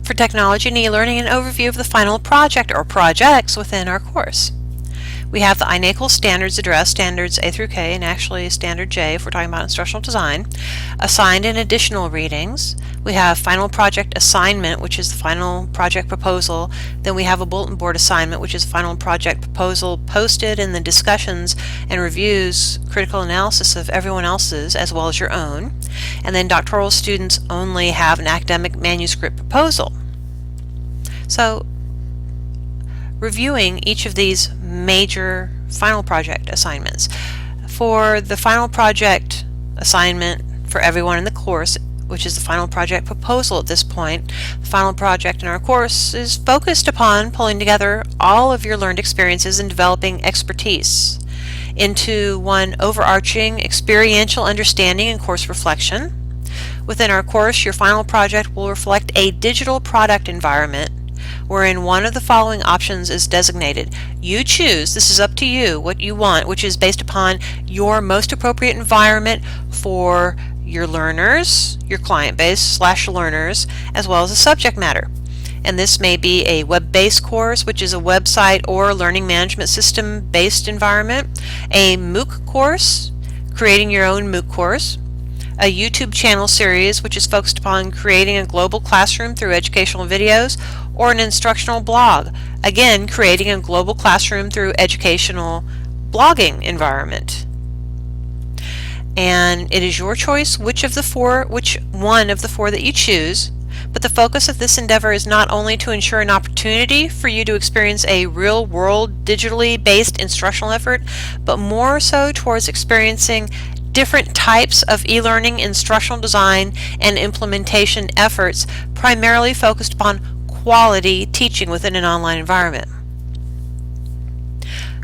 for technology and e-learning, an overview of the final project or projects within our course. We have the INACOL standards addressed, standards A through K, and actually standard J if we're talking about instructional design, assigned and additional readings. We have final project assignment, which is the final project proposal. Then we have a bulletin board assignment, which is final project proposal posted in the discussions and reviews, critical analysis of everyone else's as well as your own. And then doctoral students only have an academic manuscript proposal. So, reviewing each of these major final project assignments. For the final project assignment for everyone in the course, which is the final project proposal at this point, the final project in our course is focused upon pulling together all of your learned experiences and developing expertise into one overarching experiential understanding and course reflection. Within our course, your final project will reflect a digital product environment wherein one of the following options is designated. You choose, this is up to you, what you want, which is based upon your most appropriate environment for your learners, your client base / learners, as well as the subject matter. And this may be a web-based course, which is a website or learning management system based environment, a MOOC course, creating your own MOOC course, a YouTube channel series which is focused upon creating a global classroom through educational videos, or an instructional blog, again creating a global classroom through educational blogging environment. And it is your choice which one of the four that you choose, but the focus of this endeavor is not only to ensure an opportunity for you to experience a real-world digitally based instructional effort, but more so towards experiencing different types of e-learning, instructional design, and implementation efforts primarily focused upon quality teaching within an online environment.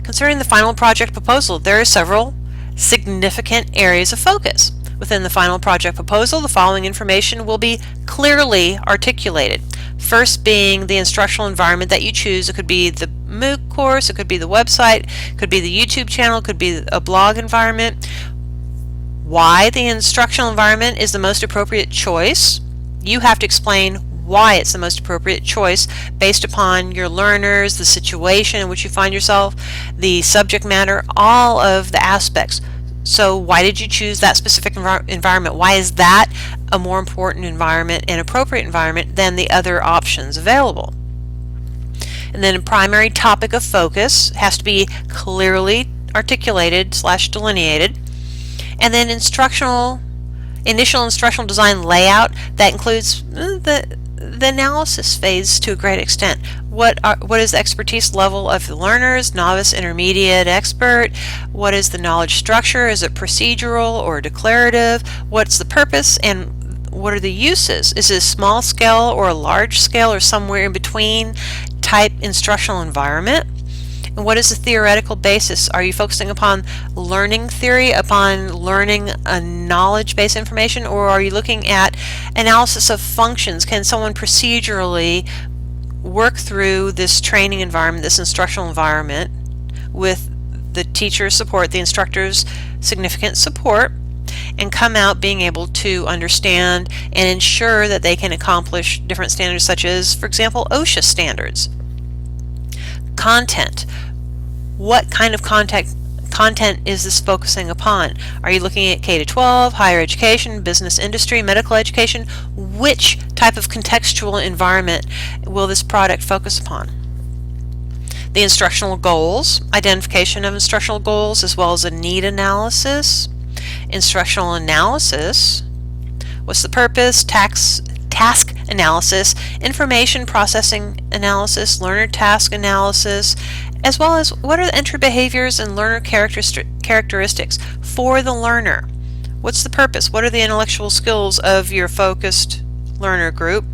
Concerning the final project proposal, there are several significant areas of focus. Within the final project proposal, the following information will be clearly articulated. First being the instructional environment that you choose. It could be the MOOC course, it could be the website, it could be the YouTube channel, it could be a blog environment. Why the instructional environment is the most appropriate choice. You have to explain why it's the most appropriate choice based upon your learners, the situation in which you find yourself, the subject matter, all of the aspects. So why did you choose that specific environment? Why is that a more important environment and appropriate environment than the other options available? And then a primary topic of focus has to be clearly articulated / delineated. And then initial instructional design layout that includes the analysis phase to a great extent. What is the expertise level of the learners, novice, intermediate, expert? What is the knowledge structure? Is it procedural or declarative? What's the purpose and what are the uses? Is it a small scale or a large scale or somewhere in between type instructional environment? And what is the theoretical basis? Are you focusing upon learning theory, upon learning a knowledge-based information, or are you looking at analysis of functions? Can someone procedurally work through this training environment, this instructional environment, with the teacher's support, the instructor's significant support, and come out being able to understand and ensure that they can accomplish different standards such as, for example, OSHA standards? Content. What kind of content is this focusing upon? Are you looking at K-12, higher education, business industry, medical education? Which type of contextual environment will this product focus upon? The instructional goals, identification of instructional goals as well as a need analysis. Instructional analysis, what's the purpose, task analysis, information processing analysis, learner task analysis, as well as what are the entry behaviors and learner characteristics for the learner. What's the purpose? What are the intellectual skills of your focused learner group?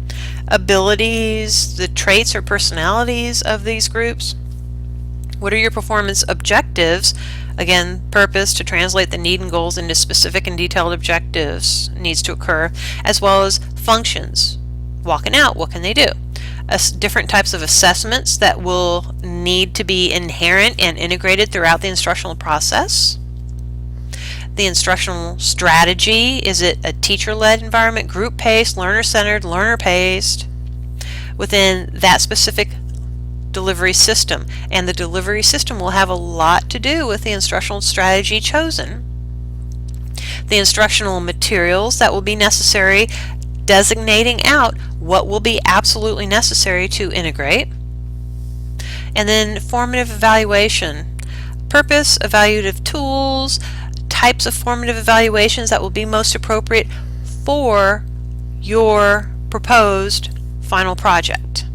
Abilities, the traits or personalities of these groups? What are your performance objectives? Again, purpose to translate the need and goals into specific and detailed objectives needs to occur, as well as functions. Walking out, what can they do? Different types of assessments that will need to be inherent and integrated throughout the instructional process. The instructional strategy, is it a teacher-led environment, group-paced, learner-centered, learner-paced? within that specific delivery system, and the delivery system will have a lot to do with the instructional strategy chosen. The instructional materials that will be necessary, designating out what will be absolutely necessary to integrate, and then formative evaluation, purpose, evaluative tools, types of formative evaluations that will be most appropriate for your proposed final project.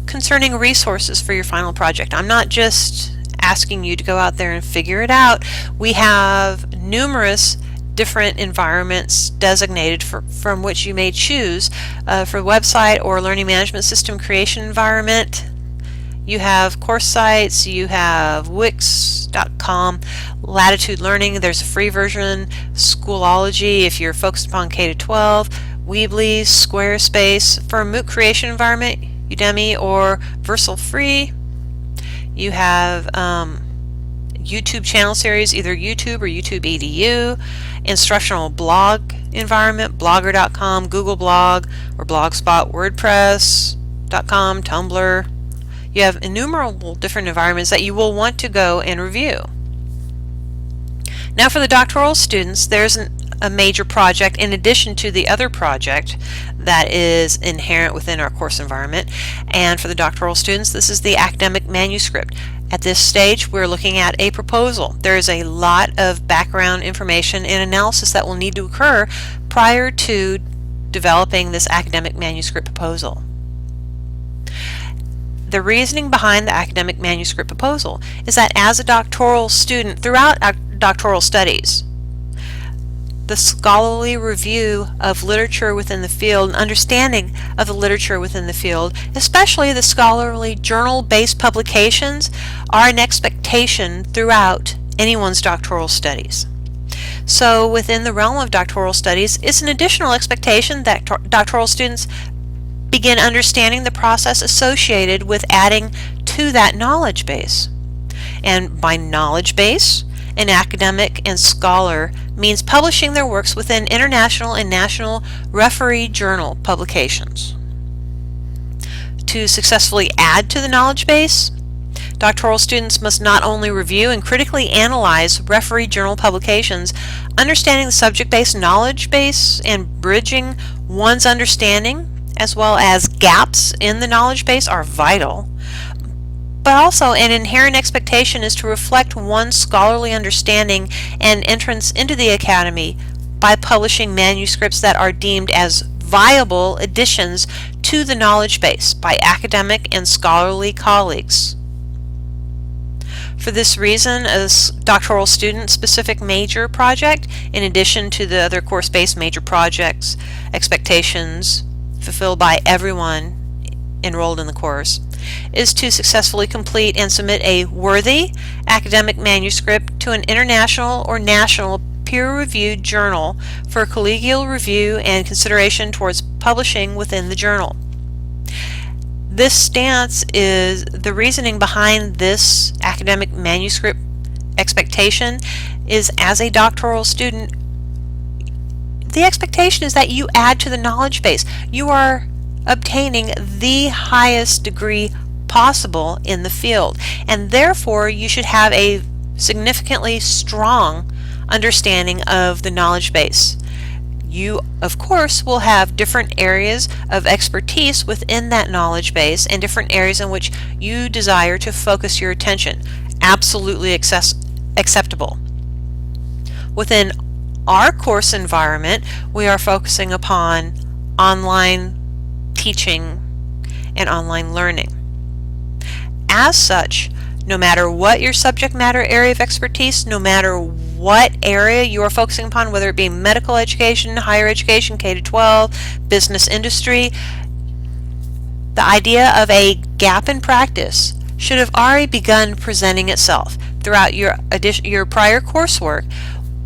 Concerning resources for your final project, I'm not just asking you to go out there and figure it out. We have numerous different environments designated from which you may choose for website or learning management system creation environment. You have course sites, you have Wix.com, Latitude Learning, there's a free version, Schoolology if you're focused upon K-12, Weebly, Squarespace. For a MOOC creation environment, Udemy or Versal Free. You have YouTube channel series, either YouTube or YouTube EDU, instructional blog environment, blogger.com, Google Blog or Blogspot, WordPress.com, Tumblr. You have innumerable different environments that you will want to go and review. Now for the doctoral students, there's a major project in addition to the other project that is inherent within our course environment. And for the doctoral students, this is the academic manuscript. At this stage, we're looking at a proposal. There is a lot of background information and analysis that will need to occur prior to developing this academic manuscript proposal. The reasoning behind the academic manuscript proposal is that as a doctoral student throughout doctoral studies, the scholarly review of literature within the field and understanding of the literature within the field, especially the scholarly journal-based publications, are an expectation throughout anyone's doctoral studies. So within the realm of doctoral studies, it's an additional expectation that doctoral students begin understanding the process associated with adding to that knowledge base. And by knowledge base, an academic and scholar means publishing their works within international and national referee journal publications. To successfully add to the knowledge base, doctoral students must not only review and critically analyze referee journal publications, understanding the subject-based knowledge base and bridging one's understanding as well as gaps in the knowledge base are vital. But also an inherent expectation is to reflect one's scholarly understanding and entrance into the academy by publishing manuscripts that are deemed as viable additions to the knowledge base by academic and scholarly colleagues. For this reason, a doctoral student-specific major project, in addition to the other course-based major projects, expectations fulfilled by everyone enrolled in the course, is to successfully complete and submit a worthy academic manuscript to an international or national peer-reviewed journal for collegial review and consideration towards publishing within the journal. This stance is the reasoning behind this academic manuscript expectation is as a doctoral student, the expectation is that you add to the knowledge base. You are obtaining the highest degree possible in the field, and therefore you should have a significantly strong understanding of the knowledge base. You, of course, will have different areas of expertise within that knowledge base and different areas in which you desire to focus your attention. Absolutely acceptable. Within our course environment, we are focusing upon online teaching and online learning. As such, no matter what your subject matter area of expertise, no matter what area you are focusing upon, whether it be medical education, higher education, K-12, business industry, the idea of a gap in practice should have already begun presenting itself. Throughout your prior coursework,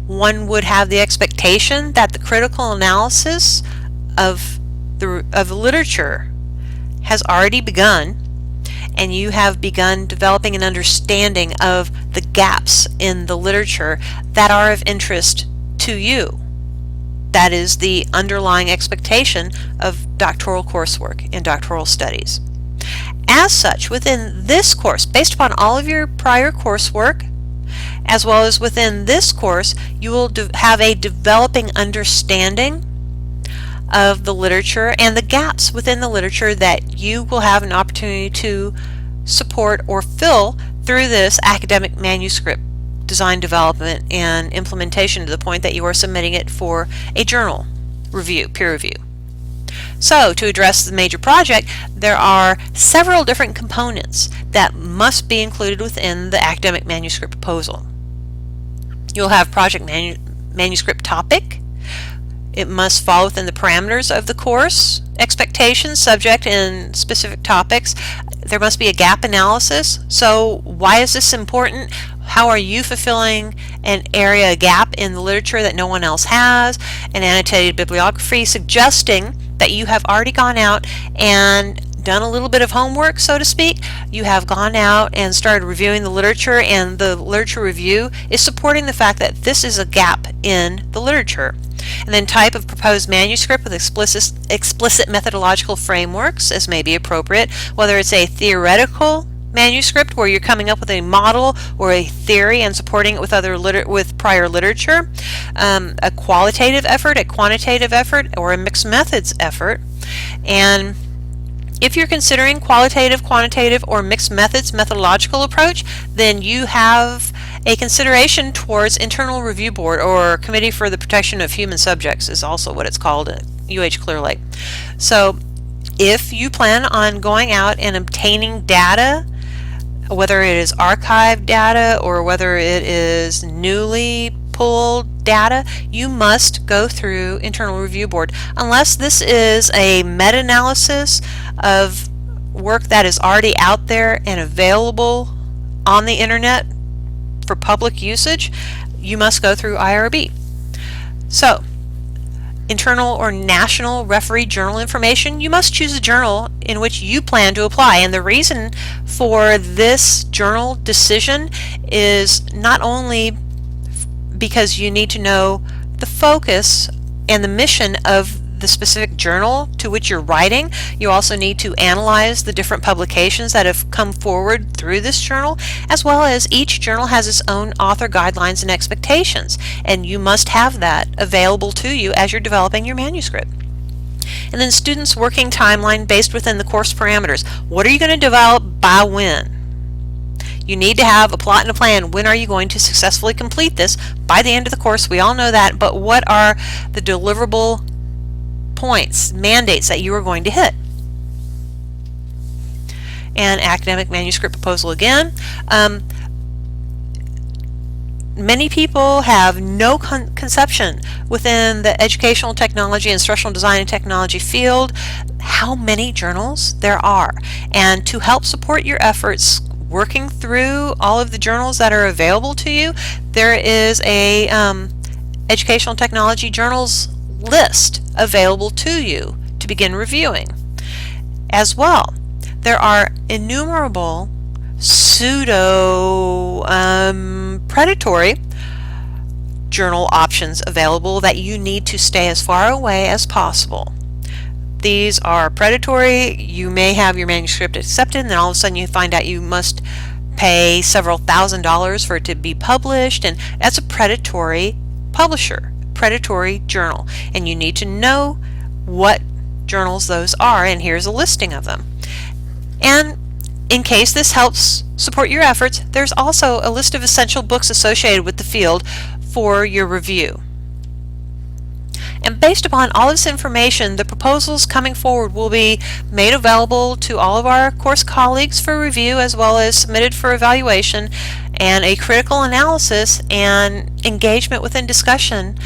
one would have the expectation that the critical analysis of the literature has already begun, and you have begun developing an understanding of the gaps in the literature that are of interest to you. That is the underlying expectation of doctoral coursework in doctoral studies. As such, within this course, based upon all of your prior coursework, as well as within this course, you will have a developing understanding of the literature and the gaps within the literature that you will have an opportunity to support or fill through this academic manuscript design, development, and implementation to the point that you are submitting it for a journal review, peer review. So, to address the major project, there are several different components that must be included within the academic manuscript proposal. You'll have project manuscript topic. It must fall within the parameters of the course, expectations, subject, and specific topics. There must be a gap analysis. So why is this important? How are you fulfilling an area gap in the literature that no one else has? An annotated bibliography suggesting that you have already gone out and done a little bit of homework, so to speak. You have gone out and started reviewing the literature, and the literature review is supporting the fact that this is a gap in the literature. And then type of proposed manuscript with explicit methodological frameworks as may be appropriate, whether it's a theoretical manuscript where you're coming up with a model or a theory and supporting it with prior literature, a qualitative effort, a quantitative effort, or a mixed methods effort. And if you're considering qualitative, quantitative, or mixed methods methodological approach, then you have a consideration towards Internal Review Board, or Committee for the Protection of Human Subjects is also what it's called at UH Clear Lake. So if you plan on going out and obtaining data, whether it is archived data or whether it is newly pulled data, you must go through Internal Review Board. Unless this is a meta-analysis of work that is already out there and available on the internet for public usage, you must go through IRB. So, internal or national referee journal information, you must choose a journal in which you plan to apply. And the reason for this journal decision is not only because you need to know the focus and the mission of the specific journal to which you're writing, you also need to analyze the different publications that have come forward through this journal, as well as each journal has its own author guidelines and expectations, and you must have that available to you as you're developing your manuscript. And then students' working timeline based within the course parameters. What are you going to develop by when? You need to have a plot and a plan. When are you going to successfully complete this? By the end of the course, we all know that, but what are the deliverable points, mandates that you are going to hit? And academic manuscript proposal again. Many people have no conception within the educational technology, instructional design and technology field how many journals there are. And to help support your efforts working through all of the journals that are available to you, there is a educational technology journals list available to you to begin reviewing. As well, there are innumerable pseudo predatory journal options available that you need to stay as far away as possible. These are predatory. You may have your manuscript accepted and then all of a sudden you find out you must pay several $1,000s for it to be published, and that's a predatory publisher, predatory journal, and you need to know what journals those are, and here's a listing of them. And in case this helps support your efforts, there's also a list of essential books associated with the field for your review. And based upon all this information, the proposals coming forward will be made available to all of our course colleagues for review, as well as submitted for evaluation, and a critical analysis and engagement within discussion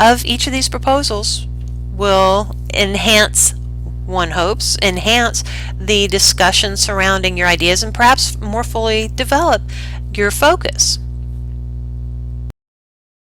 of each of these proposals will enhance, one hopes, enhance the discussion surrounding your ideas and perhaps more fully develop your focus.